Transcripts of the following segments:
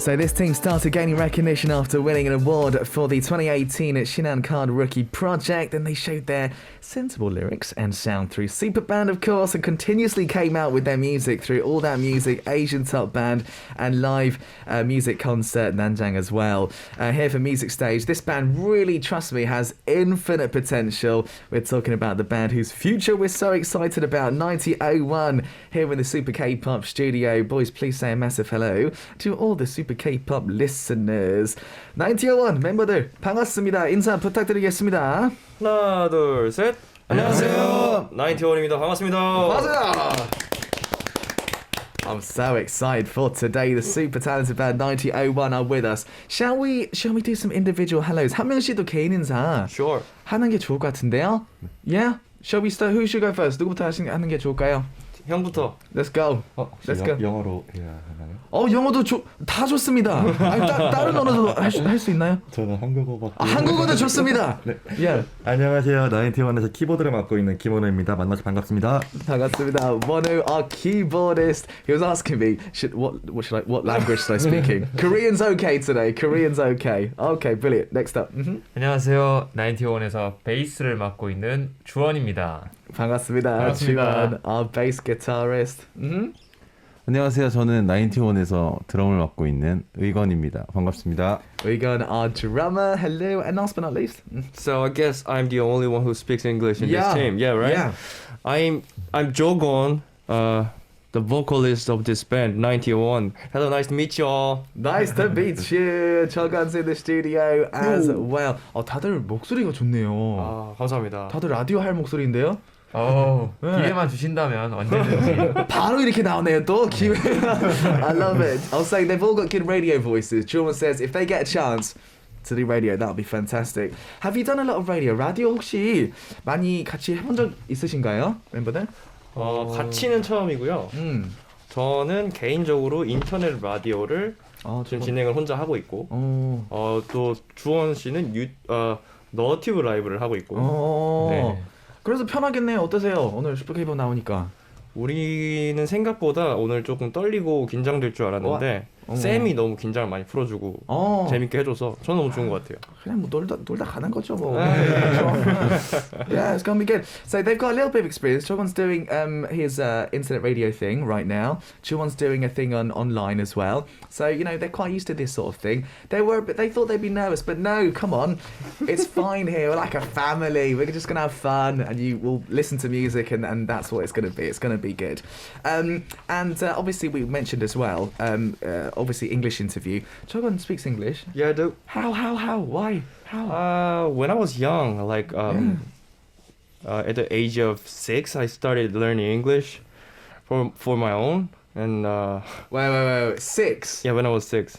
So this team started gaining recognition after winning an award for the 2018 Shinhan Card Rookie Project, and they showed their sensible lyrics and sound through Superband, of course, and continuously came out with their music through All That Music, Asian Top Band, and live music concert Nanjang as well. Here for Music Stage, this band really, trust me, has infinite potential. We're talking about the band whose future we're so excited about, 나인티오원, here in the Super K-pop studio. Boys, please say a massive hello to all the Super K-pop listeners. 나인티오원 멤버들 반갑습니다. 인사 부탁드리겠습니다. 하나 둘 셋. 안녕하세요. 나인티오원입니다. 반갑습니다. 맞아요. I'm so excited for today. The super talented band 나인티오원 are with us. Shall we do some individual hellos? 한 명씩도 개인 인사 Sure. 하는 게 좋을 것 같은데요. Yeah? Shall we start? Who should go first? 누구부터 하는 게 좋을까요? 형부터. Let's go. Let's go. 영어로 해야 하나요? 영어도 다 좋습니다. 아니, 다른 언어도 할 수 있나요? 저는 한국어밖에. 한국어도 좋습니다. 네. Yeah. 안녕하세요. 나인티원에서 키보드를 맡고 있는 김원우입니다. 만나서 반갑습니다. 반갑습니다. 원우, our keyboardist. He was asking me, what language should I speak in? Korean's okay today. Korean's okay. Okay, brilliant. Next up. 안녕하세요. 나인티오원에서 베이스를 맡고 있는 주원입니다. 반갑습니다. 주원, our bass guitarist. 안녕하세요. 저는 나인티원에서 드럼을 맡고 있는 의건입니다. 반갑습니다. Wegan, our drummer. Hello. And last but not least. So I guess I'm the only one who speaks English in this team. Yeah, right? Yeah. I'm Jogon, the vocalist of this band, 나인티오원. Hello, nice to meet you all. Nice to meet you. Chogan's in the studio as well. 다들 목소리가 좋네요. 아, 감사합니다. 다들 라디오 할 목소리인데요? 기회만 주신다면 언제든지. 바로 이렇게 나오네요 또 기회. I love it. I'll say they've all got good radio voices. Juwan says if they get a chance to do radio, that'll be fantastic. Have you done a lot of radio? 라디오 혹시 많이 같이 해본 적 있으신가요, 멤버들? 같이는 처음이고요. 저는 개인적으로 인터넷 라디오를 지금 진행을 혼자 하고 있고, 또 주원 씨는 너튜브 라이브를 하고 있고. 네. 그래서 편하겠네요. 어떠세요? 오늘 슈퍼 K-pop 나오니까. 우리는 생각보다 오늘 조금 떨리고 긴장될 줄 알았는데 쌤이 너무 긴장을 많이 풀어주고 재밌게 해줘서 저는 너무 좋은 것 같아요. 그냥 뭐 놀다 가는 거죠 뭐. Yeah, it's gonna be good. So they've got a little bit of experience. Chogon's doing his internet radio thing right now. Chuwon's doing a thing online as well. So you know they're quite used to this sort of thing. They thought they'd be nervous, but no, come on, it's fine here. We're like a family. We're just gonna have fun, and you will listen to music, and that's what it's gonna be. It's gonna be good. And obviously we mentioned as well. Obviously English interview. Chogon speaks English. Yeah, I do. How? Why? How? When I was young, like at the age of 6, I started learning English for my own. And Wait. 6? yeah, when I was 6.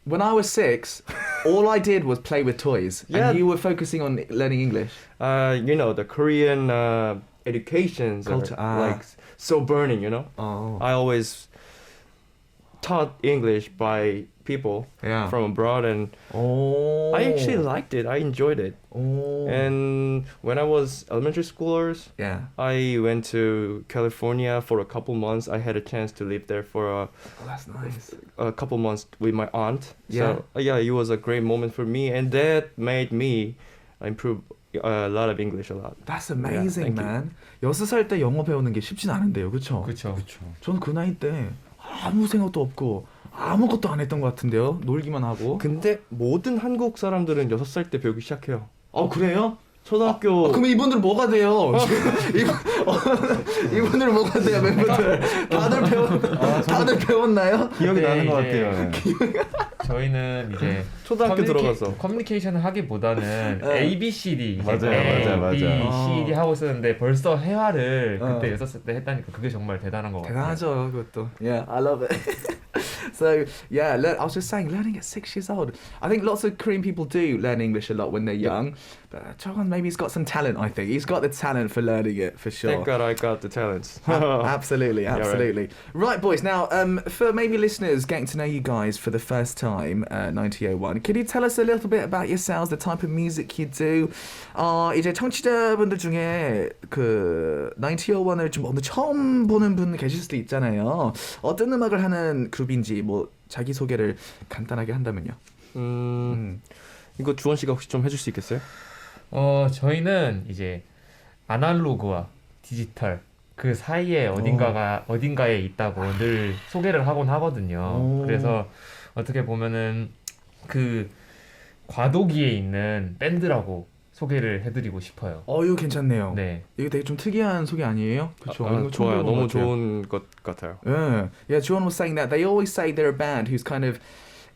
When I was 6, all I did was play with toys. Yeah. And you were focusing on learning English. You know, the Korean educations Culture, are like so burning, you know. I always taught English by people from abroad, and I actually liked it. I enjoyed it. And when I was elementary schoolers, I went to California for a couple months. I had a chance to live there for that's nice. a couple months with my aunt. So it was a great moment for me, and that made me improve a lot of English a lot. That's amazing, man. 6살 때 영어 배우는 게 쉽진 않은데요, 그렇죠? 그렇죠. 저는 그 나이 때 아무 생각도 없고 아무것도 안 했던 것 같은데요. 놀기만 하고. 근데 모든 한국 사람들은 6살 때 배우기 시작해요. 그래요? 초등학교. 그럼 이분들 뭐가 돼요? 이분들 뭐가 돼요, 멤버들? 다들 배웠나요? 기억이 나는 것 같아요. 저희는 이제 초등학교 들어가서 커뮤니케이션을 하기보다는 A, B, C, D 맞아요. B, C, D 하고 있었는데 벌써 회화를 그때 6살 때 했다니까 그게 정말 대단한 것 같아요. 대단하죠, 그것도. Yeah, I love it. So yeah, I was just saying, learning at 6 years old. I think lots of Korean people do learn English a lot when they're young. But Chogon, maybe he's got some talent. I think he's got the talent for learning it for sure. Thank God I got the talents. Absolutely. Right. Right, boys. Now, for maybe listeners getting to know you guys for the first time, 나인티오원, can you tell us a little bit about yourselves, the type of music you do? 이제 청취자분들 중에 그 나인티오원을 좀 오늘 처음 보는 분 계실 수도 있잖아요. 어떤 음악을 하는 그룹인지 뭐 자기 소개를 간단하게 한다면요. 이거 주원 씨가 혹시 좀 해줄 수 있겠어요? 저희는 이제 아날로그와 디지털 그 사이에 어딘가에 있다고 늘 소개를 하곤 하거든요. 그래서 어떻게 보면은 그 과도기에 있는 밴드라고 소개를 해드리고 싶어요. 이거 괜찮네요. 네. 이거 되게 좀 특이한 소개 아니에요? 그렇죠. 좋아요. 너무 좋은 것 같아요. Yeah, John was saying that they always say they're a band who's kind of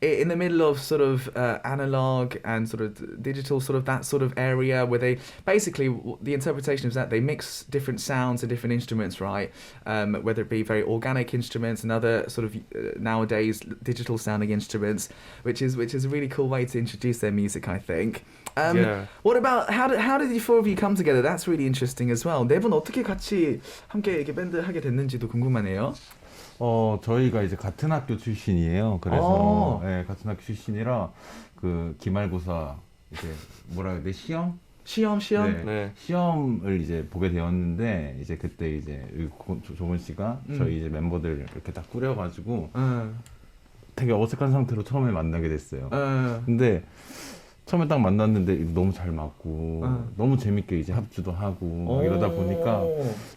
in the middle of sort of analog and sort of digital, sort of that sort of area where they basically the interpretation is that they mix different sounds and different instruments, right? Whether it be very organic instruments and other sort of nowadays digital sounding instruments, which is a really cool way to introduce their music, I think. Yeah. What about how did the four of you come together? That's really interesting as well. 네 분 어떻게 같이 함께 이렇게 밴드 하게 됐는지도 궁금하네요. 저희가 이제 같은 학교 출신이에요. 그래서 네, 같은 학교 출신이라 그 기말고사 이제 뭐라 해야 돼? 시험? 시험? 네. 시험을 이제 보게 되었는데 이제 그때 이제 조건 씨가 저희 이제 멤버들 이렇게 다 꾸려가지고 되게 어색한 상태로 처음에 만나게 됐어요. 근데 처음에 딱 만났는데 너무 잘 맞고 너무 재밌게 이제 합주도 하고 막 이러다 보니까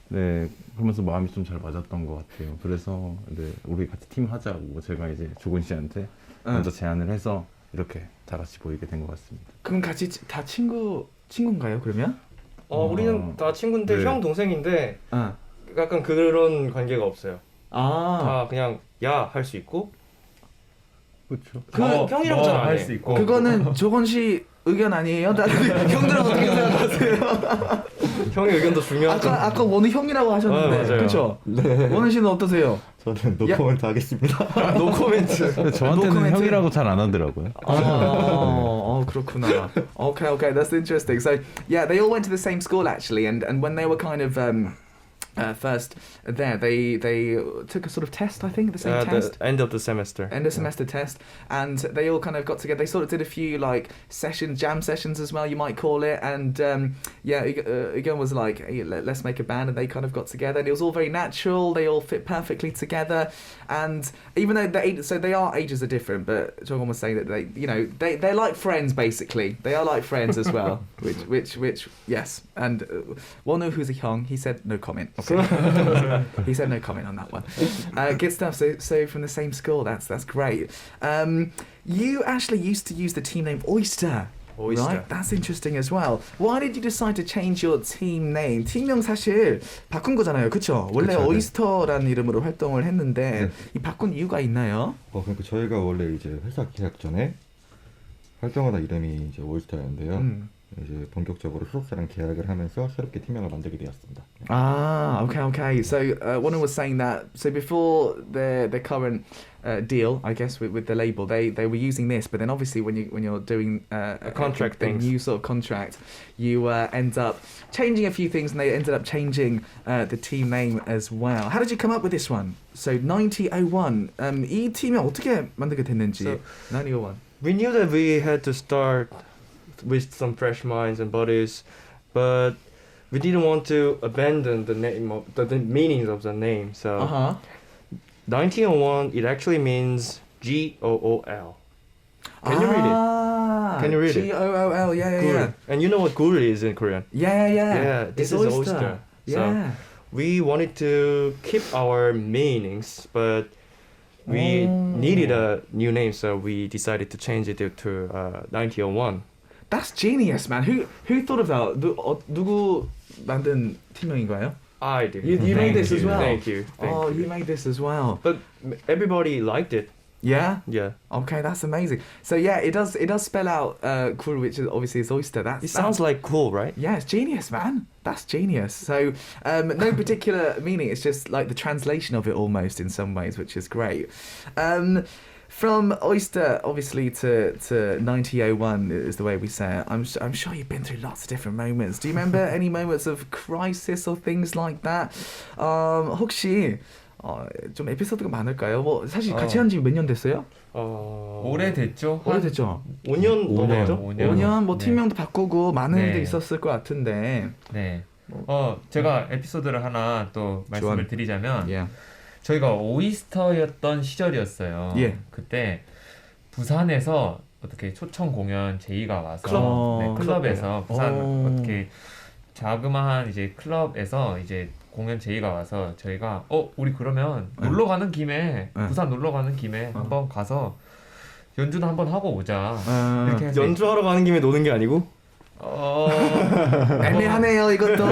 네 그러면서 마음이 좀 잘 맞았던 것 같아요. 그래서 네, 우리 같이 팀 하자고 제가 이제 조건 씨한테 먼저 제안을 해서 이렇게 다 같이 보이게 된 것 같습니다. 그럼 같이 다 친구인가요? 그러면? 우리는 다 친구인데 네. 형 동생인데 약간 그런 관계가 없어요. 다 그냥 야 할 수 있고. 그렇죠. 형이랑 잘 안 할 해. 수 있고. 그거는 조건 씨 의견 아니에요? 형들은 어떻게 생각하세요? 형의 의견도 중요하죠. 아까 원우 형이라고 하셨는데, 맞아요. 그렇죠? 원우 씨는 어떠세요? 저는 노코멘트 하겠습니다. 노 코멘트. 근데 저한테는 노코멘트. 형이라고 잘 안 하더라고요. 그렇구나. Okay, that's interesting. So, yeah, they all went to the same school actually, and when they were kind of first there, they took a sort of test, I think, the same test. The end of the semester. End of semester test, and they all kind of got together. They sort of did a few like jam sessions as well, you might call it. And Egon was like, hey, let's make a band, and they kind of got together, and it was all very natural. They all fit perfectly together, and even though they are ages are different, but Jongwon was saying that they're like friends basically. They are like friends as well, which yes. And Wonu, who's a Hyung, he said no comment. Okay. He said no comment on that one. Good stuff. So from the same school, that's great. You actually used to use the team name Oyster. Right? That's interesting as well. Why did you decide to change your team name? 팀명 사실 바꾼 거잖아요, 그렇죠? 원래 그쵸, 네. 오이스터라는 이름으로 활동을 했는데 네. 이 바꾼 이유가 있나요? 그러니까 저희가 원래 이제 회사 계약 전에 활동하던 이름이 이제 올스타였는데요. 이제 본격적으로 소속사랑 계약을 하면서 새롭게 팀명을 만들게 되었습니다. Okay. So one was saying that before their current deal, I guess with the label, they were using this, but then obviously when you're doing a contract a things. new sort of contract, you end up changing a few things, and they ended up changing the team name as well. How did you come up with this one? So 9001. 이 팀이 어떻게 만들게 됐는지. So, 9001. We knew that we had to start with some fresh minds and bodies, but we didn't want to abandon the name of the meaning of the name. So 1901, it actually means Gool. Can you read it? Can you read it? Gool. Yeah. And you know what gul is in Korean? Yeah. Yeah, this It's is oyster. Yeah. So we wanted to keep our meanings, but we needed a new name, so we decided to change it to 1901. That's genius, man. Who thought of that? 누구 만든 팀명인가요? I did. You made this as well. Thank you. You made this as well. But everybody liked it. Yeah. Yeah. Okay, that's amazing. So yeah, it does spell out cool, which is obviously is oyster. It sounds like cool, right? Yeah, it's genius, man. That's genius. So no particular meaning. It's just like the translation of it almost in some ways, which is great. From oyster, obviously, to 9001 is the way we say it. I'm sure you've been through lots of different moments. Do you remember any moments of crisis or things like that? 혹시 좀 에피소드가 많을까요? 뭐 사실 같이 한 지 몇 년 됐어요? 오래됐죠? 오래됐죠. 5년 넘었죠? 5년 뭐 네. 팀명도 바꾸고 많은 네. 일도 있었을 것 같은데. 네. 제가 에피소드를 하나 또 말씀을 드리자면 Yeah. 저희가 오이스터였던 시절이었어요. 예. 그때 부산에서 어떻게 초청 공연 제의가 와서 클럽? 클럽에서 부산 오. 어떻게 자그마한 이제 클럽에서 이제 공연 제의가 와서 저희가 우리 그러면 놀러 가는 김에 부산 놀러 가는 김에 한번 가서 연주도 한번 하고 오자. 이렇게 해서 연주하러 가는 김에 노는 게 아니고? 애매하네요 이것도.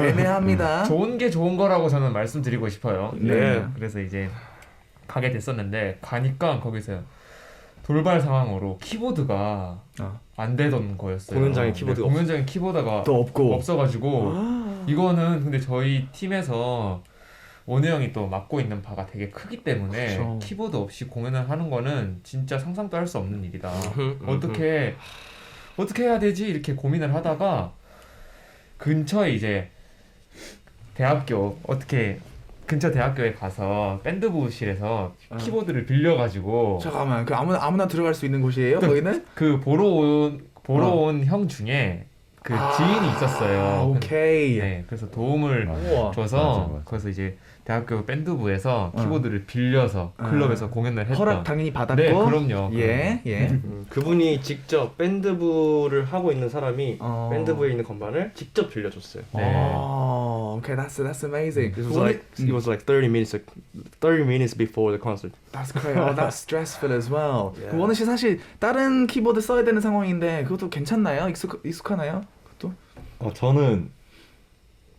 애매합니다. 좋은 게 좋은 거라고 저는 말씀드리고 싶어요. 네. 그래서 이제 가게 됐었는데 가니까 거기서 돌발 상황으로 키보드가 안 되던 거였어요. 공연장에 키보드가 공연장에 키보드가 또 없고. 없어가지고 이거는 근데 저희 팀에서 원우 형이 또 맡고 있는 바가 되게 크기 때문에 그쵸. 키보드 없이 공연을 하는 거는 진짜 상상도 할 수 없는 일이다. 어떻게 해야 되지? 이렇게 고민을 하다가 근처에 이제 근처 대학교에 가서 밴드부실에서 키보드를 빌려가지고 잠깐만, 그 아무나 들어갈 수 있는 곳이에요? 거기는? 그 보러 온 형 중에 그 지인이 있었어요. 오케이. 네, 그래서 도움을 우와. 줘서 맞아. 거기서 이제 대학교 밴드부에서 키보드를 빌려서 클럽에서 공연을 했던. 허락 당연히 받았고. 네, 그럼요. 예. 그분이 직접 밴드부를 하고 있는 사람이 밴드부에 있는 건반을 직접 빌려줬어요. 네. Oh, okay, that's amazing. It was like 30 minutes before the concert. That's great. Oh, that's stressful as well. Yeah. 그 원우 씨 사실 다른 키보드 써야 되는 상황인데 그것도 괜찮나요? 익숙하나요? 그것도? 저는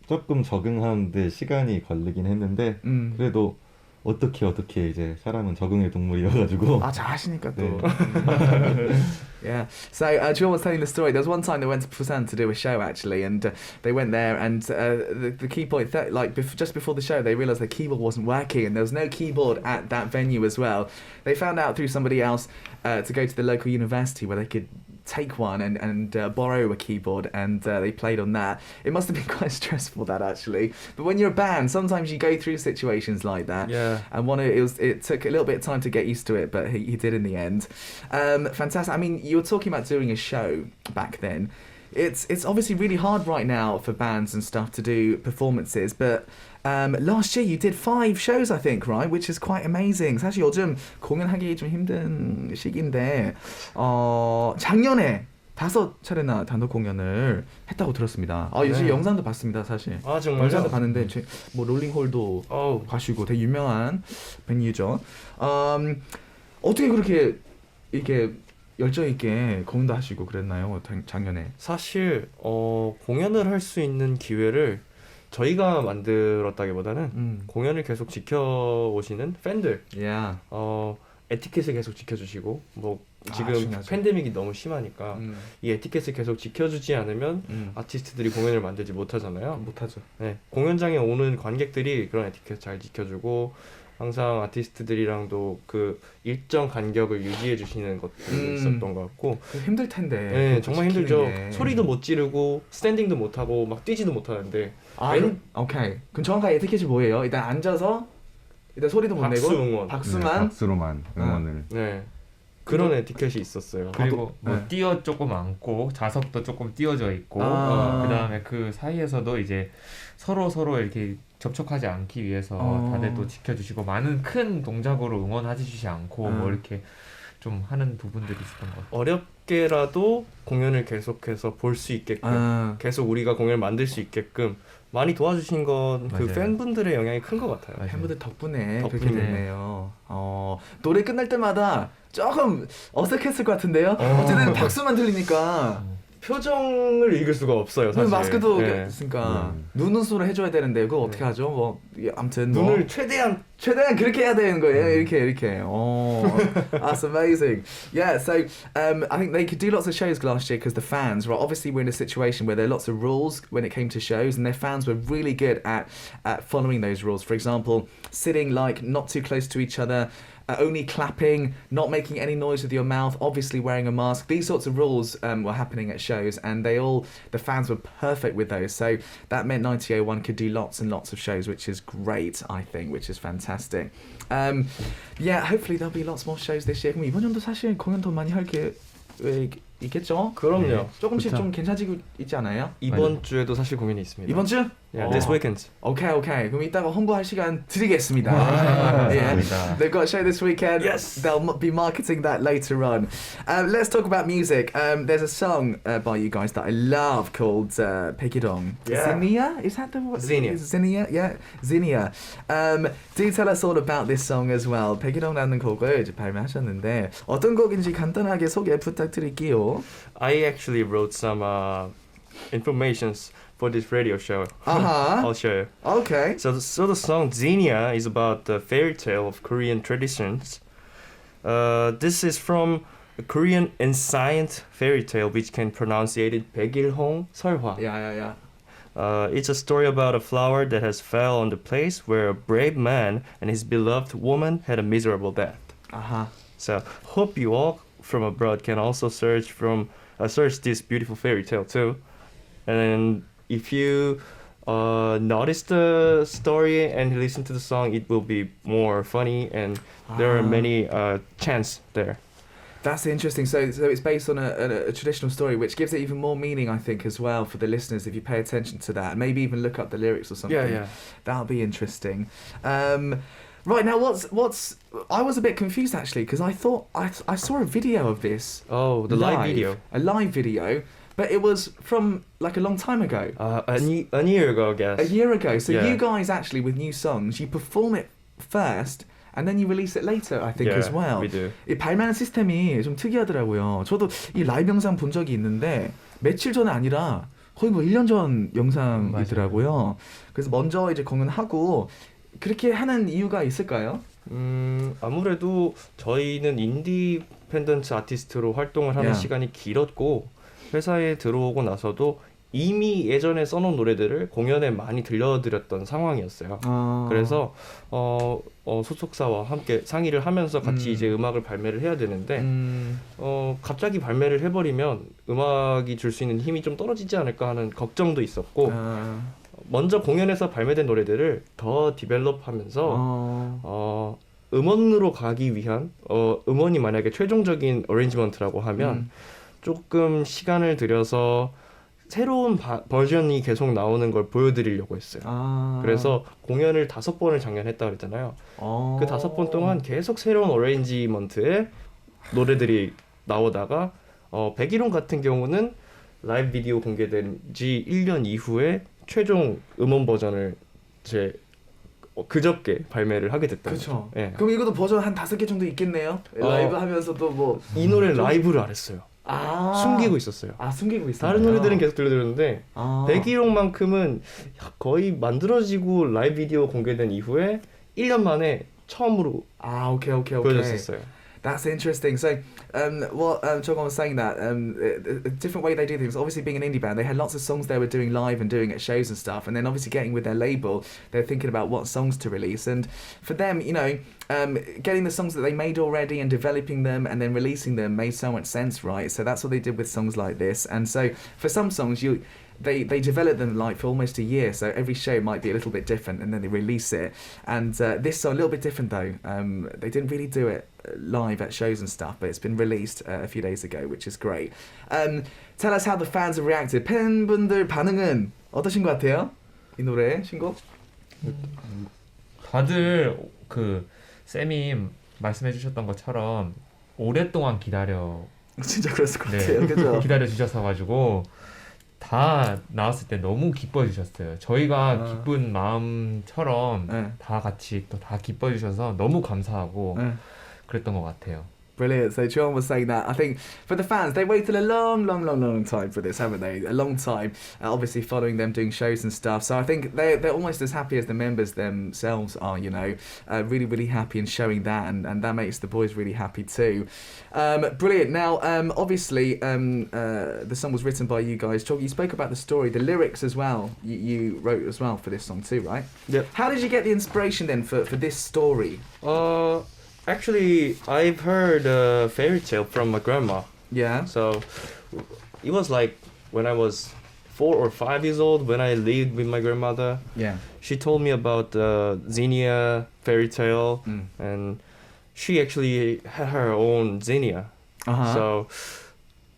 조금 적응하는데 시간이 걸리긴 했는데 그래도 어떻게 이제 사람은 적응의 동물이어가지고 잘하시니까 또. 네. Yeah. So Joel was telling the story. There was one time they went to Busan to do a show actually, and they went there, and the keyboard just before the show, they realized the keyboard wasn't working, and there was no keyboard at that venue as well. They found out through somebody else to go to the local university where they could take one and borrow a keyboard, and they played on that. It must have been quite stressful, that actually. But when you're a band, sometimes you go through situations like that. Yeah. And it took a little bit of time to get used to it, but he did in the end. Fantastic. I mean, you were talking about doing a show back then. It's obviously really hard right now for bands and stuff to do performances, but last year you did 5 shows, I think, right? Which is quite amazing. 사실 요즘 공연하기 좀 힘든 시기인데 작년에 5차례나 단독 공연을 했다고 들었습니다. 요즘 네. 영상도 봤습니다, 사실. 정말요? 영상도 봤는데 뭐 롤링홀도 가시고 되게 유명한 베뉴죠. 어떻게 그렇게 이렇게 열정 있게 공연도 하시고 그랬나요? 작년에. 사실 공연을 할 수 있는 기회를 저희가 만들었다기보다는 공연을 계속 지켜오시는 팬들, Yeah. 에티켓을 계속 지켜주시고 뭐 지금 중요하죠. 팬데믹이 너무 심하니까 이 에티켓을 계속 지켜주지 않으면 아티스트들이 공연을 만들지 못하잖아요. 못하죠. 네, 공연장에 오는 관객들이 그런 에티켓 잘 지켜주고 항상 아티스트들이랑도 그 일정 간격을 유지해 주시는 것들이 있었던 것 같고 힘들 텐데. 네, 정말 힘들죠. 게. 소리도 못 지르고 스탠딩도 못 하고 막 뛰지도 못하는데 오케이. 그럼 정확하게 에티켓이 뭐예요? 일단 앉아서 일단 소리도 못 박수 내고 응원. 박수만. 박수로만 응원을. 네, 그런 에티켓이 있었어요. 그리고 뭐 네. 띄어 조금 앉고 좌석도 조금 띄어져 있고 그다음에 그 사이에서도 이제 서로 이렇게 접촉하지 않기 위해서 다들 또 지켜주시고 많은 큰 동작으로 응원해주시지 않고 뭐 이렇게 좀 하는 부분들이 있었던 것 같아요. 어렵게라도 공연을 계속해서 볼 수 있게끔 계속 우리가 공연을 만들 수 있게끔 많이 도와주신 건 그 맞아요. 팬분들의 영향이 큰 것 같아요. 맞아요. 팬분들 덕분에 그렇게 덕분에. 됐네요. 노래 끝날 때마다 조금 어색했을 것 같은데요. 어쨌든 박수만 들리니까. 표정을 읽을 수가 없어요, 사실. 마스크도 네. 있으니까 눈웃음으로 해줘야 되는데 그거 어떻게 하죠? 뭐 아무튼 뭐. 눈을 최대한 그렇게 해야 되는 거예요. 이렇게. That's amazing. Yeah, so I think they could do lots of shows last year because the fans, right? Obviously, we're in a situation where there are lots of rules when it came to shows, and their fans were really good at following those rules. For example, sitting like not too close to each other. Only clapping, not making any noise with your mouth, obviously wearing a mask. These sorts of rules were happening at shows, and the fans were perfect with those. So that meant 나인티오원 could do lots and lots of shows, which is great, I think, which is fantastic. Yeah, hopefully there'll be lots more shows this year. 그럼 이번 연도 사실 공연 더 많이 할 게 있겠죠? 그럼요. 네. 조금씩 그쵸. 좀 괜찮아지고 있지 않아요? 이번 주에도 사실 공연이 있습니다. 이번 주? Yeah, this weekend. Okay. 그럼 이따가 홍보할 시간 드리겠습니다. Yeah. They've got a show this weekend. Yes. They'll be marketing that later on. Let's talk about music. There's a song by you guys that I love called Pegidong. Yeah. Zinnia? Is that the word? Zinnia. Zinnia? Yeah. Zinnia. Do tell us all about this song as well. Pegidong라는 곡을 이제 발매하셨는데 어떤 곡인지 간단하게 소개 부탁드릴게요. I actually wrote some informations for this radio show. I'll show you. Okay. So the song Xenia is about the fairy tale of Korean traditions. This is from a Korean ancient fairy tale which can pronunciated 백일홍 설화. Yeah. It's a story about a flower that has fell on the place where a brave man and his beloved woman had a miserable death. So hope you all from abroad can also search this beautiful fairy tale too. And if you notice the story and listen to the song, it will be more funny, and there are many chants there. That's interesting. So it's based on a traditional story, which gives it even more meaning, I think, as well for the listeners if you pay attention to that. Maybe even look up the lyrics or something. Yeah. That'll be interesting. Right now, what's I was a bit confused actually because I thought I saw a video of this. Oh, the live video. A live video. But it was from like a long time ago. A year ago, I guess. A year ago. So Yeah. you guys actually, with new songs, you perform it first and then you release it later, I think, Yeah, as well. we do. 이 발매하는 시스템이 좀 특이하더라고요. 저도 이 라이브 영상 본 적이 있는데 며칠 전이 아니라 거의 뭐 1년 전 영상이더라고요. 그래서 먼저 이제 공연하고 그렇게 하는 이유가 있을까요? 아무래도 저희는 인디펜던트 아티스트로 활동을 하는 Yeah. 시간이 길었고 회사에 들어오고 나서도 이미 예전에 써놓은 노래들을 공연에 많이 들려드렸던 상황이었어요. 그래서 소속사와 함께 상의를 하면서 같이 이제 음악을 발매를 해야 되는데 갑자기 발매를 해버리면 음악이 줄 수 있는 힘이 좀 떨어지지 않을까 하는 걱정도 있었고 먼저 공연에서 발매된 노래들을 더 디벨롭하면서 음원으로 가기 위한 음원이 만약에 최종적인 어레인지먼트라고 하면 조금 시간을 들여서 새로운 버전이 계속 나오는 걸 보여드리려고 했어요. 그래서 공연을 5번을 작년에 했다 그랬잖아요. 그 5번 동안 계속 새로운 어레인지먼트의 노래들이 나오다가 백일홍 같은 경우는 라이브 비디오 공개된 지 1년 이후에 최종 음원 버전을 제 그저께 발매를 하게 됐다. 그렇죠. 예. 그럼 이것도 버전 한 5개 정도 있겠네요. 라이브 하면서도 뭐 이 노래 라이브를 안 했어요. 숨기고 있었어요. 숨기고 있어요. 다른 노래들은 계속 들려드렸는데 백일홍만큼은 거의 만들어지고 라이브 비디오 공개된 이후에 1년 만에 처음으로 오케이. 보여줬었어요. That's interesting. So, what Jogon was saying that a different way they do things. Obviously, being an indie band, they had lots of songs they were doing live and doing at shows and stuff. And then, obviously, getting with their label, they're thinking about what songs to release. And for them, you know, getting the songs that they made already and developing them and then releasing them made so much sense, right? So that's what they did with songs like this. And so, for some songs, they develop them like for almost a year, so every show might be a little bit different and then they release it. And this song a little bit different though. They didn't really do it live at shows and stuff, but it's been released a few days ago, which is great. Tell us how the fans have reacted. 팬분들 반응은 어떠신 것 같아요? 이 노래 신곡? 다들 그 쌤이 말씀해주셨던 것처럼 오랫동안 진짜 그랬을 것 같아요. 그죠? 기다려 주셔서 가지고 다 나왔을 때 너무 기뻐해 주셨어요. 저희가 기쁜 마음처럼 다 같이 또 다 기뻐해 주셔서 너무 감사하고 그랬던 것 같아요. Brilliant. So John was saying that I think for the fans, they waited a long time for this, haven't they? A long time, obviously following them doing shows and stuff. So I think they're almost as happy as the members themselves are. You know, really happy and showing that, and that makes the boys really happy too. Brilliant. Now, obviously, the song was written by you guys. Chog, you spoke about the story, the lyrics as well. You wrote as well for this song too, right? Yep. How did you get the inspiration then for this story? Actually, I've heard a fairy tale from my grandma. Yeah. So it was like when I was 4 or 5 years old when I lived with my grandmother. Yeah. She told me about the Xenia fairy tale, and she actually had her own Xenia. So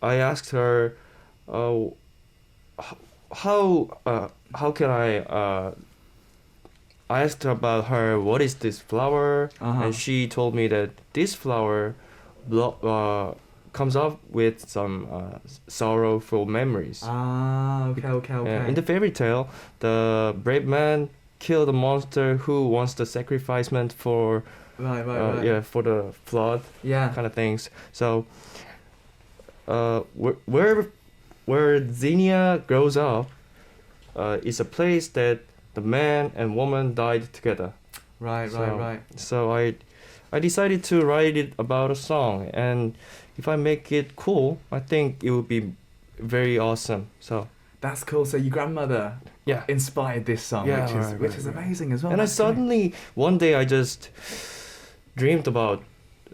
I asked her, how can I asked about her what is this flower, and she told me that this flower comes up with some sorrowful memories. Okay. In the fairy tale, the brave man killed the monster who wants the sacrificement for Right. for the flood Yeah. kind of things. So where Xenia grows up is a place that the man and woman died together. Right. So I decided to write it about a song, and if I make it cool, I think it would be very awesome. So That's cool. So your grandmother yeah. inspired this song, Yeah, which is right. amazing as well. And I That's great. suddenly one day I just dreamed about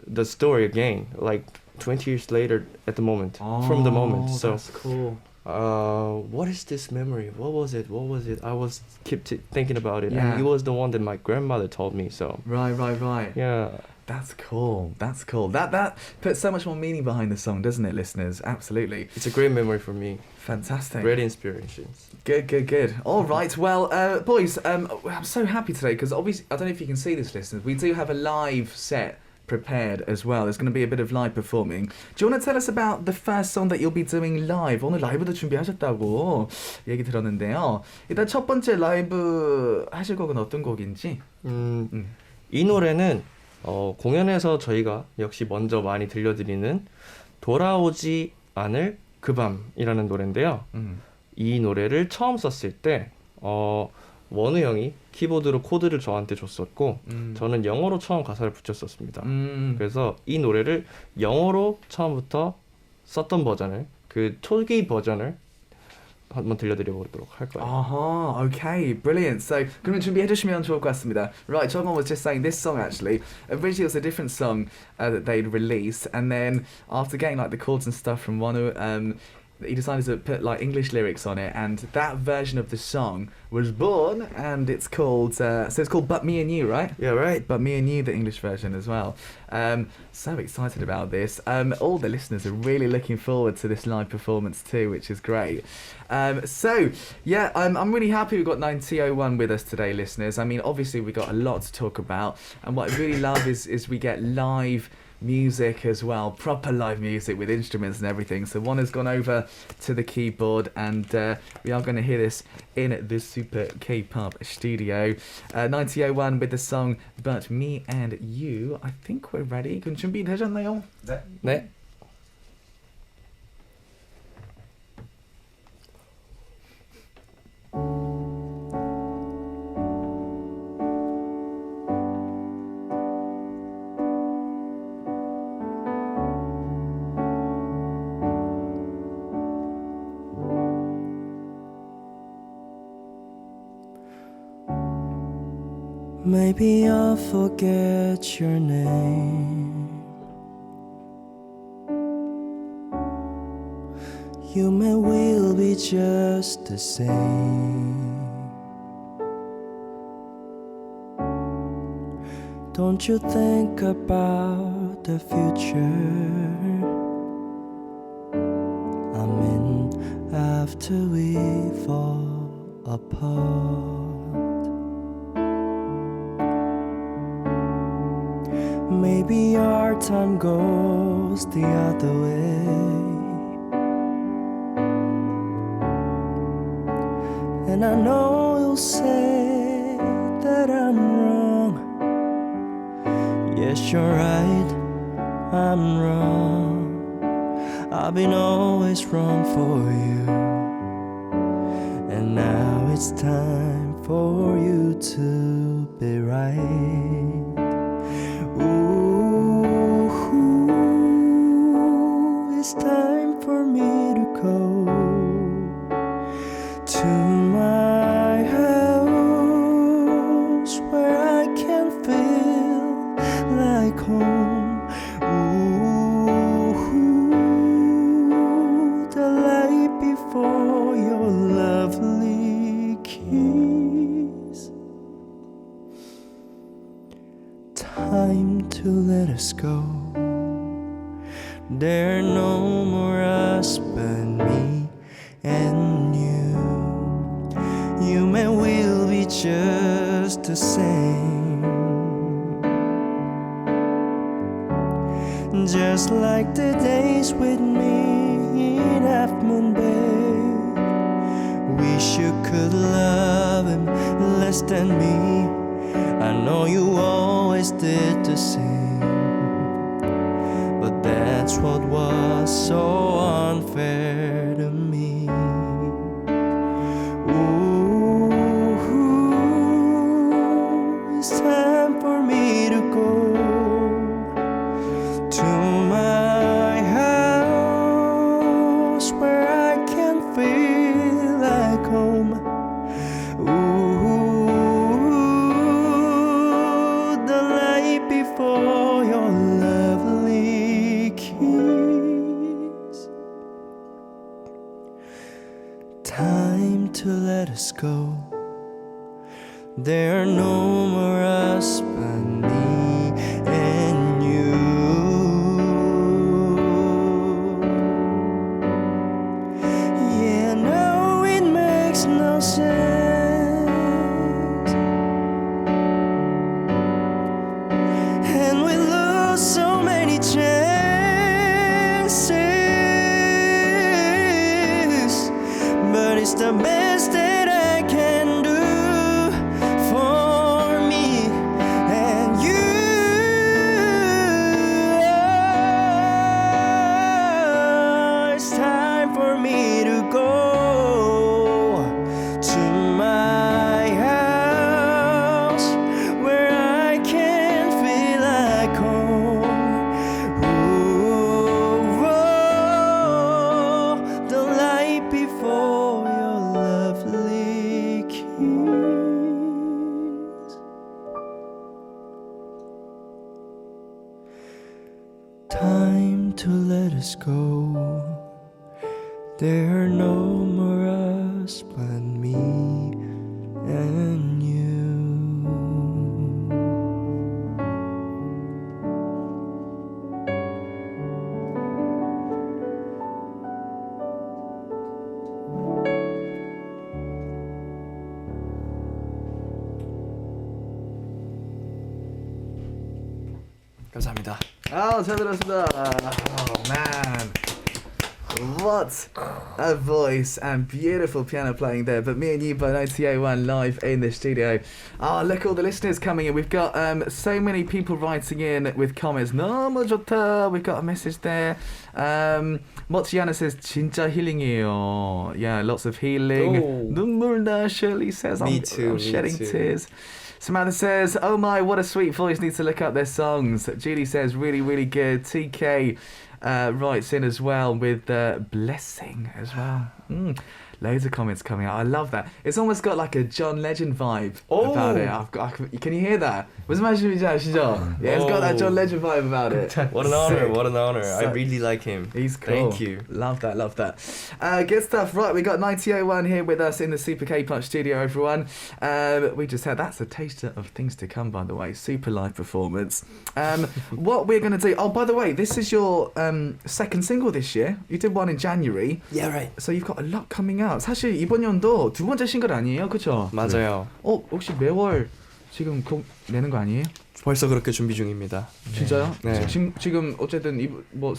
the story again, like 20 years later at the moment, from the moment. So that's cool. what is this memory? What was it? I was thinking about it, Yeah. and it was the one that my grandmother told me. So Right. yeah, That's cool. That puts so much more meaning behind the song, doesn't it, listeners? Absolutely. it's a great memory for me. Fantastic. Great inspirations. Good. All right. Well, boys, I'm so happy today because obviously, I don't know if you can see this, listeners. We do have a live set prepared as well. There's going to be a bit of live performing. Do you want to tell us about the first song that you'll be doing live? 오늘 라이브도 준비하셨다고 얘기 들었는데요. 일단 첫 번째 라이브 하실 곡은 어떤 곡인지? 이 노래는 공연에서 저희가 역시 먼저 많이 들려드리는 돌아오지 않을 그 밤이라는 노래인데요. 이 노래를 처음 썼을 때 원우 형이 키보드로 코드를 저한테 줬었고 저는 영어로 처음 가사를 붙였었습니다. 그래서 이 노래를 영어로 처음부터 썼던 버전을 그 초기 버전을 한번 들려드려보도록 할 거예요. Okay, brilliant. So, 그러면 준비해주시면 좋을 것 같습니다. Right, Jongwon was just saying this song actually, originally it was a different song that they'd released, and then after getting like the chords and stuff from Wonu, he decided to put like English lyrics on it, and that version of the song was born, and it's called so it's called But Me and You, right? Yeah, right. But Me and You, the English version as well. So excited about this. All the listeners are really looking forward to this live performance too, which is great. So yeah, I'm really happy we've got 나인티오원 with us today, listeners. I mean, obviously we got a lot to talk about, and what I really love is we get live music as well, proper live music with instruments and everything. So one has gone over to the keyboard, and we are going to hear this in the Super K-pop studio. 나인티오원 with the song But Me and You. I think we're ready. 그럼 준비되셨나요? 네. Maybe I'll forget your name. You may will be just the same. Don't you think about the future? I mean, after we fall apart. Maybe our time goes the other way, and I know you'll say that I'm wrong. Yes, you're right, I'm wrong. I've been always wrong for you, and now it's time for you to be right. Ooh, it's time for me to go to my house where I can feel like home. Ooh, the light before your lovely kiss. Time to let us go. There are no more us but me and you. you and we'll be just the same. Just like the days with me in Half Moon Bay. Wish you could love him less than me. I know you always did the same, but that's what was so unfair to me. Ooh, it's time for me to go to my house where I can feel like home. Ooh, the night before your lovely kiss. Time to let us go. There are no more us but me and you. Yeah, no, it makes no sense, and we lose so many chances, but it's the best that I can do for me and you. It's time for me to go to my house where I can feel like home. Ooh, oh, the light before your lovely kiss. Time to let us go. There are no more us but me and you. 감사합니다. 잘 들었습니다. Oh man, what a voice and beautiful piano playing there. But me and you by 나인티오원 live in the studio. Look, all the listeners coming in. We've got so many people writing in with comments. 너무 좋다. We've got a message there. Motsiana says 진짜 힐링이에요. Yeah, lots of healing. Oh. 눈물나. Shirley says Me I'm too. shedding tears. Samantha says, oh my, what a sweet voice, need to look up their songs. Julie says, really, really good. TK writes in as well with Blessing as well. Loads of comments coming out. I love that. It's almost got like a John Legend vibe about it. Can you hear that? 무슨 말씀이시죠? Yeah, it's got that John Legend vibe about it. What an honor, what an honor. So, I really like him. He's cool. Thank you. Love that, love that. Good stuff. Right, we got 나인티오원 here with us in the Super K-Punch studio, everyone. We just had, that's a taster of things to come, by the way. Super live performance. What we're going to do, oh, by the way, this is your second single this year. You did one in January. Yeah, right. So you've got a lot coming out. 사실 이번 연도 두 번째 싱글 아니에요? 그쵸? 맞아요. 혹시 매월 지금 곡 내는 거 아니에요? 벌써 그렇게 준비 중입니다. 진짜요? 네. 지금 어쨌든 2월,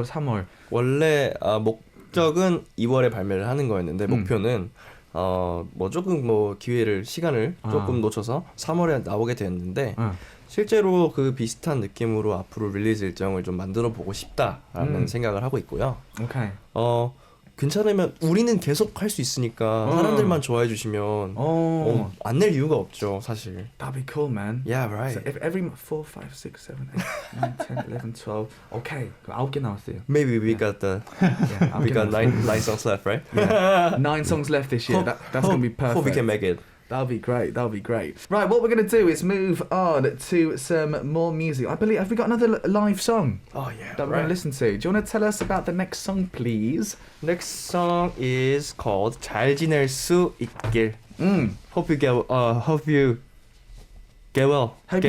3월. 원래 목적은 2월에 발매를 하는 거였는데 목표는 뭐 조금 뭐 시간을 조금 놓쳐서 3월에 나오게 됐는데 실제로 그 비슷한 느낌으로 앞으로 릴리즈 일정을 좀 만들어 보고 싶다라는 생각을 하고 있고요. 오케이. 괜찮으면 우리는 계속 할 수 있으니까 사람들만 좋아해 주시면 안 낼 이유가 없죠, 사실. That'd be cool, man. Yeah, right. So if every 4, 5, 6, 7, 8, 9, 10, 11, 12. Okay, 9개 나왔어요. Maybe we got we got nine songs left, right? Yeah. 9 songs left this year. That's going to be perfect. Hope we can make it. That'll be great. That'll be great. Right, what we're going to do is move on to some more music. I believe, have we got another live song? Oh yeah. That we're going to listen to. Do you want to tell us about the next song, please? Next song is called 잘 지낼 수 있길. Hope you get well. Hope you get well. Hope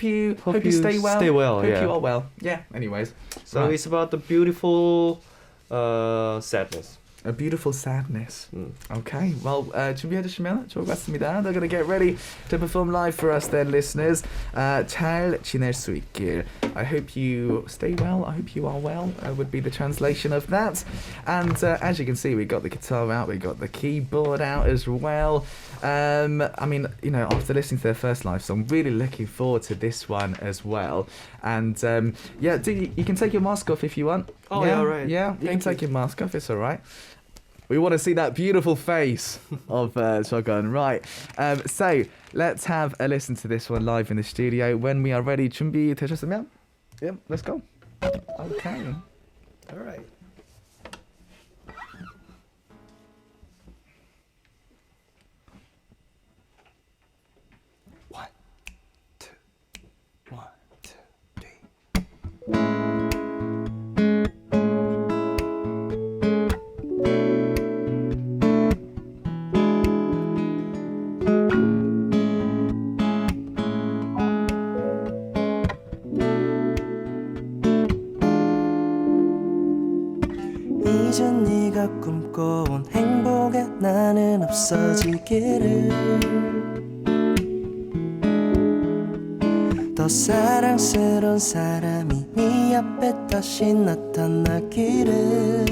you stay well. Stay well. Hope yeah. you are well. Yeah. Anyways. So right. it's about the beautiful sadness. A beautiful sadness. Okay, well, 준비해주시면 좋을 것 같습니다. They're gonna get ready to perform live for us then, listeners. 잘 지낼 수 있길. I hope you stay well. I hope you are well, would be the translation of that. And as you can see, we got the guitar out, we got the keyboard out as well. I mean, you know, after listening to their first live song, really looking forward to this one as well. And yeah, you can take your mask off if you want. Oh, yeah, all right. Yeah, you can take your mask off, it's all right. We want to see that beautiful face of Shogun. Right. So let's have a listen to this one live in the studio. When we are ready, 준비되셨으면? Yep, let's go. Okay. All right. One, two, three. 이젠 네가 꿈꿔온 행복에 나는 없어지기를 더 사랑스러운 사람이 네 앞에 다시 나타나기를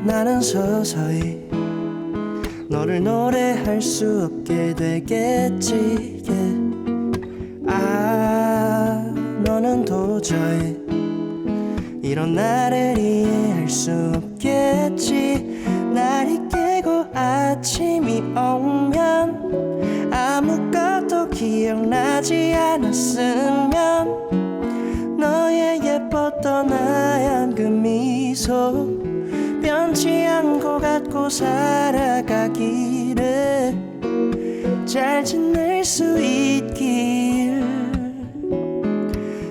나는 서서히 너를 노래할 수 없게 되겠지 너는 도저히 이런 나를 이해할 수 없겠지 날이 깨고 아침이 오면 아무것도 기억나지 않았으면 너의 예뻤던 하얀 그 미소 변치 않고 갖고 살아가기를 잘 지낼 수 있길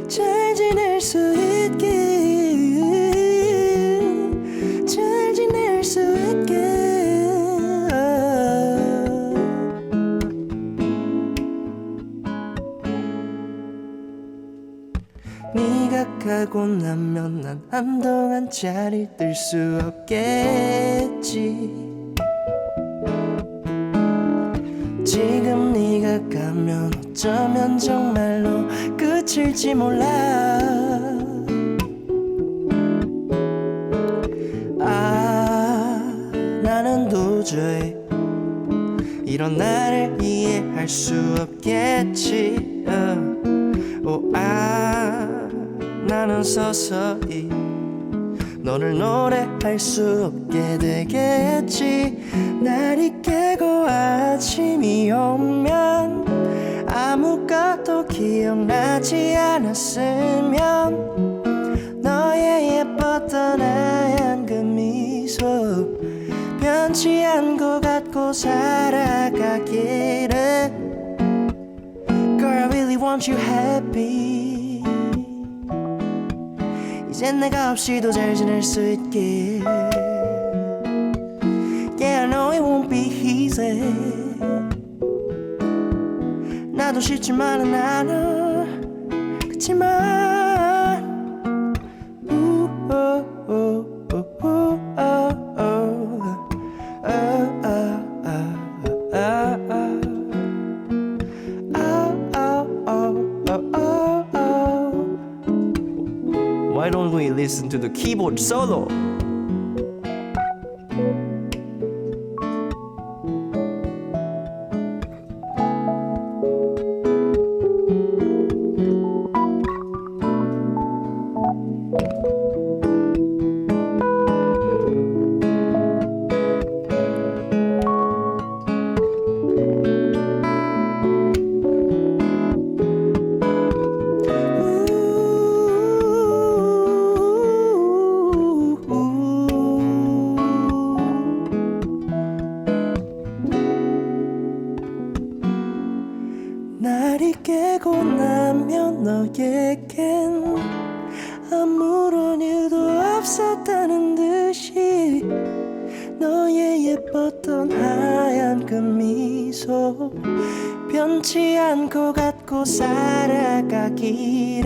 잘 지낼 수 있길 잘 지낼 수 있길 네가 가고 나면 난 한동안 자리를 뜰 수 없겠지 지금 네가 가면 어쩌면 정말로 끝일지 몰라 나는 도저히 이런 나를 이해할 수 없겠지 나는 서서히 너를 노래할 수 없게 되겠지 날이 깨고 아침이 오면 아무것도 기억나지 않았으면 너의 예뻤던 하얀 그 미소 변치 않고 갖고 살아가기를 Girl, I really want you happy 이젠 내가 없이도 잘 지낼 수 있길 Yeah, I know it won't be easy 나도 싫지만은 나는 그치만 Why don't we listen to the keyboard solo? 날이 깨고 나면 너에겐 아무런 일도 없었다는 듯이 너의 예뻤던 하얀 그 미소 변치 않고 갖고 살아가기를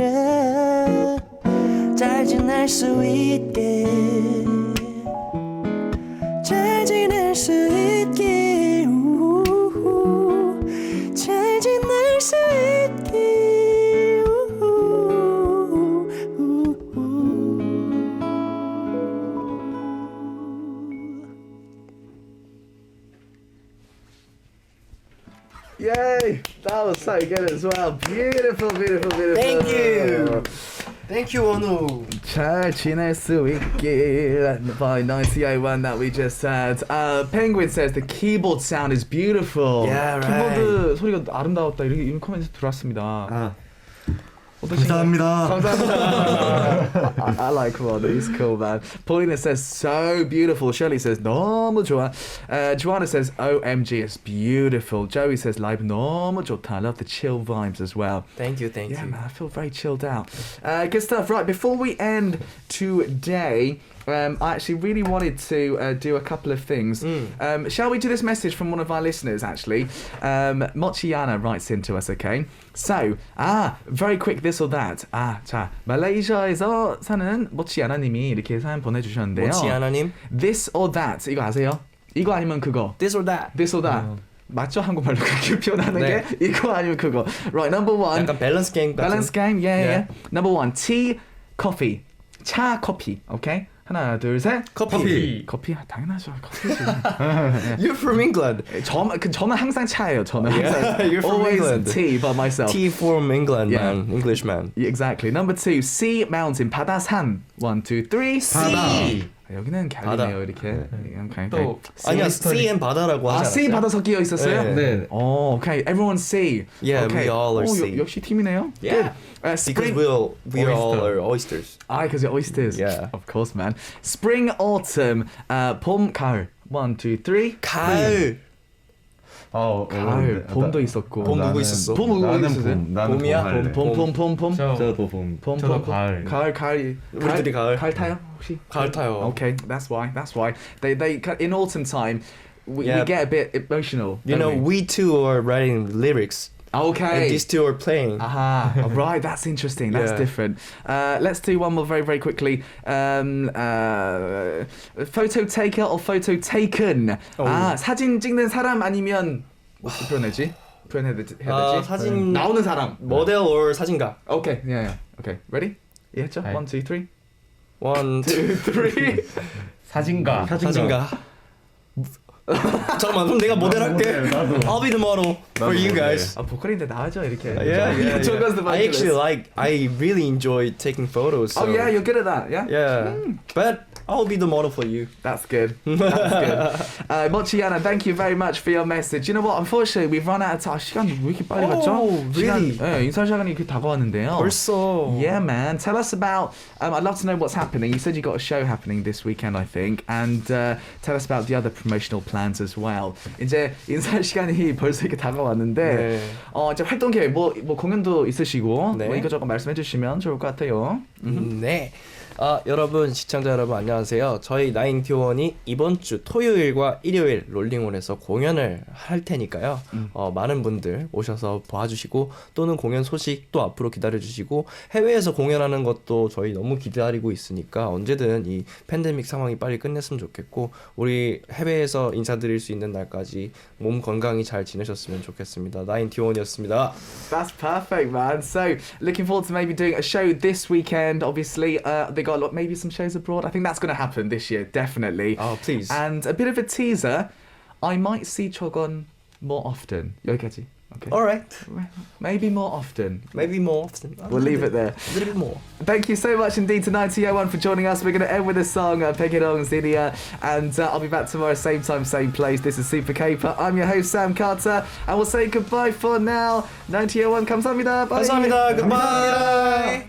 잘 지낼 수 있게 잘 지낼 수 있게 잘 지낼 수 있게 Yay! That was so good as well. Beautiful, beautiful, beautiful. Thank you. Thank you, 원우. 잘 지낼 수 있길 by 나인티오원 that we just heard. Penguin says the keyboard sound is beautiful. Yeah, right. 키보드 소리가 아름다웠다. 이런 코멘트 들어왔습니다. 감사합니다. I like one. He's cool, man. Paulina says so beautiful. Shirley says 너무 좋아. Joanna says OMG, it's beautiful. Joey says live 너무 좋다. I love the chill vibes as well. Thank you. Yeah, man, I feel very chilled out. Good stuff. Right, before we end today, I actually really wanted to do a couple of things. Shall we do this message from one of our listeners, actually? Mochiana writes into us, okay? So, very quick this or that. 자, 말레이시아에서 사는 모치아나님이 이렇게 사연 보내주셨는데요. 모치아나님? This or that, 이거 아세요? 이거 아니면 그거. This or that. This or that. 맞죠? 한국말로 그렇게 표현하는 네. 게 이거 아니면 그거. Right, number one. 약간 밸런스 게임 같은. Balance game, yeah. Number one, tea, coffee. 차, 커피. Okay? 하나, 둘, 셋. 커피. 커피 당연하죠. 커피지. You're from England. 저는 항상 차예요. 저는 항상 You're from always England. tea by myself. Tea from England, Yeah. man. English man. Exactly. Number two, sea, mountain, 바다, 산. 1, 2, 3. Sea. 여기는 갸리네요 이렇게. Okay, 또 아니야, sea and 바다라고 하지 sea 않았어요? 바다 섞여 있었어요? 네. Okay. Everyone sea. Yeah, okay. we all are sea. 역시 팀이네요. Yeah. Good. Because Spring. we all are oysters. Because you're oysters. Yeah. Of course, man. Spring, autumn, 봄, 가을. 1, 2, 3. 가을. 가을. 봄도 있었고. 봄 누구 있었어? 봄 누구 나는 있었어요? 봄. 나는 봄이야? 봄 할래. 봄. 저도 봄. 저도 가을. 가을. 우리들이 가을. 가을 타요 혹시? 가을 타요. Okay, that's why. They in autumn time we get a bit emotional. You know, we two are writing lyrics. Okay. And these two are playing. Aha, right, that's interesting. That's Yeah. different. Let's do one more very, very quickly. Photo taker or photo taken? 사진 찍는 사람 아니면 어떻게 표현해야 되지? 사진 나오는 사람. 모델 or 사진가. Okay, yeah. Okay, ready? 이해했죠? 1, 2, 3. 1, 2, 3. 사진가. 사진가. 잠깐만, 그럼 내가 모델 할게. I'll be the model for you guys. 보컬인데 나와줘 이렇게. Yeah. I really enjoy taking photos. So. Oh yeah, you're good at that. Yeah. Yeah. But I'll be the model for you. That's good. That's good. Mochiana, thank you very much for your message. You know what? Unfortunately, we've run out of time. 시간 왜 이렇게 빨리 갔죠? Oh, really? 인사 시간이 이렇게 다가왔는데요. 벌써. Yeah, man. Tell us about. I'd love to know what's happening. You said you got a show happening this weekend, I think, and tell us about the other promotional plans as well. 이제 인사 시간이 벌써 이렇게 다가왔는데, 네. 이제 활동 계획 뭐 공연도 있으시고, 네. 뭐 이것저것 말씀해주시면 좋을 것 같아요. 네. 여러분, 시청자 여러분 안녕하세요. 저희 나인티오원이 이번 주 토요일과 일요일 롤링홀에서 공연을 할 테니까요. 많은 분들 오셔서 봐주시고 또는 공연 소식 또 앞으로 기다려주시고 해외에서 공연하는 것도 저희 너무 기다리고 있으니까 언제든 이 팬데믹 상황이 빨리 끝냈으면 좋겠고 우리 해외에서 인사드릴 수 있는 날까지 몸 건강히 잘 지내셨으면 좋겠습니다. 나인티오원이었습니다. That's perfect, man. So, looking forward to maybe doing a show this weekend. Obviously, they got maybe some shows abroad. I think that's going to happen this year, definitely. Oh, please. And a bit of a teaser. I might see Chogon more often. 여기까지. Okay. All right. Maybe more often. Maybe more often. We'll leave it there. A little bit more. Thank you so much indeed to 나인티오원 for joining us. We're going to end with a song, Pegidong Zinia, and I'll be back tomorrow, same time, same place. This is Super Caper. I'm your host, Sam Carter, and we'll say goodbye for now. 나인티오원 감사합니다. Bye. 감사합니다. Goodbye.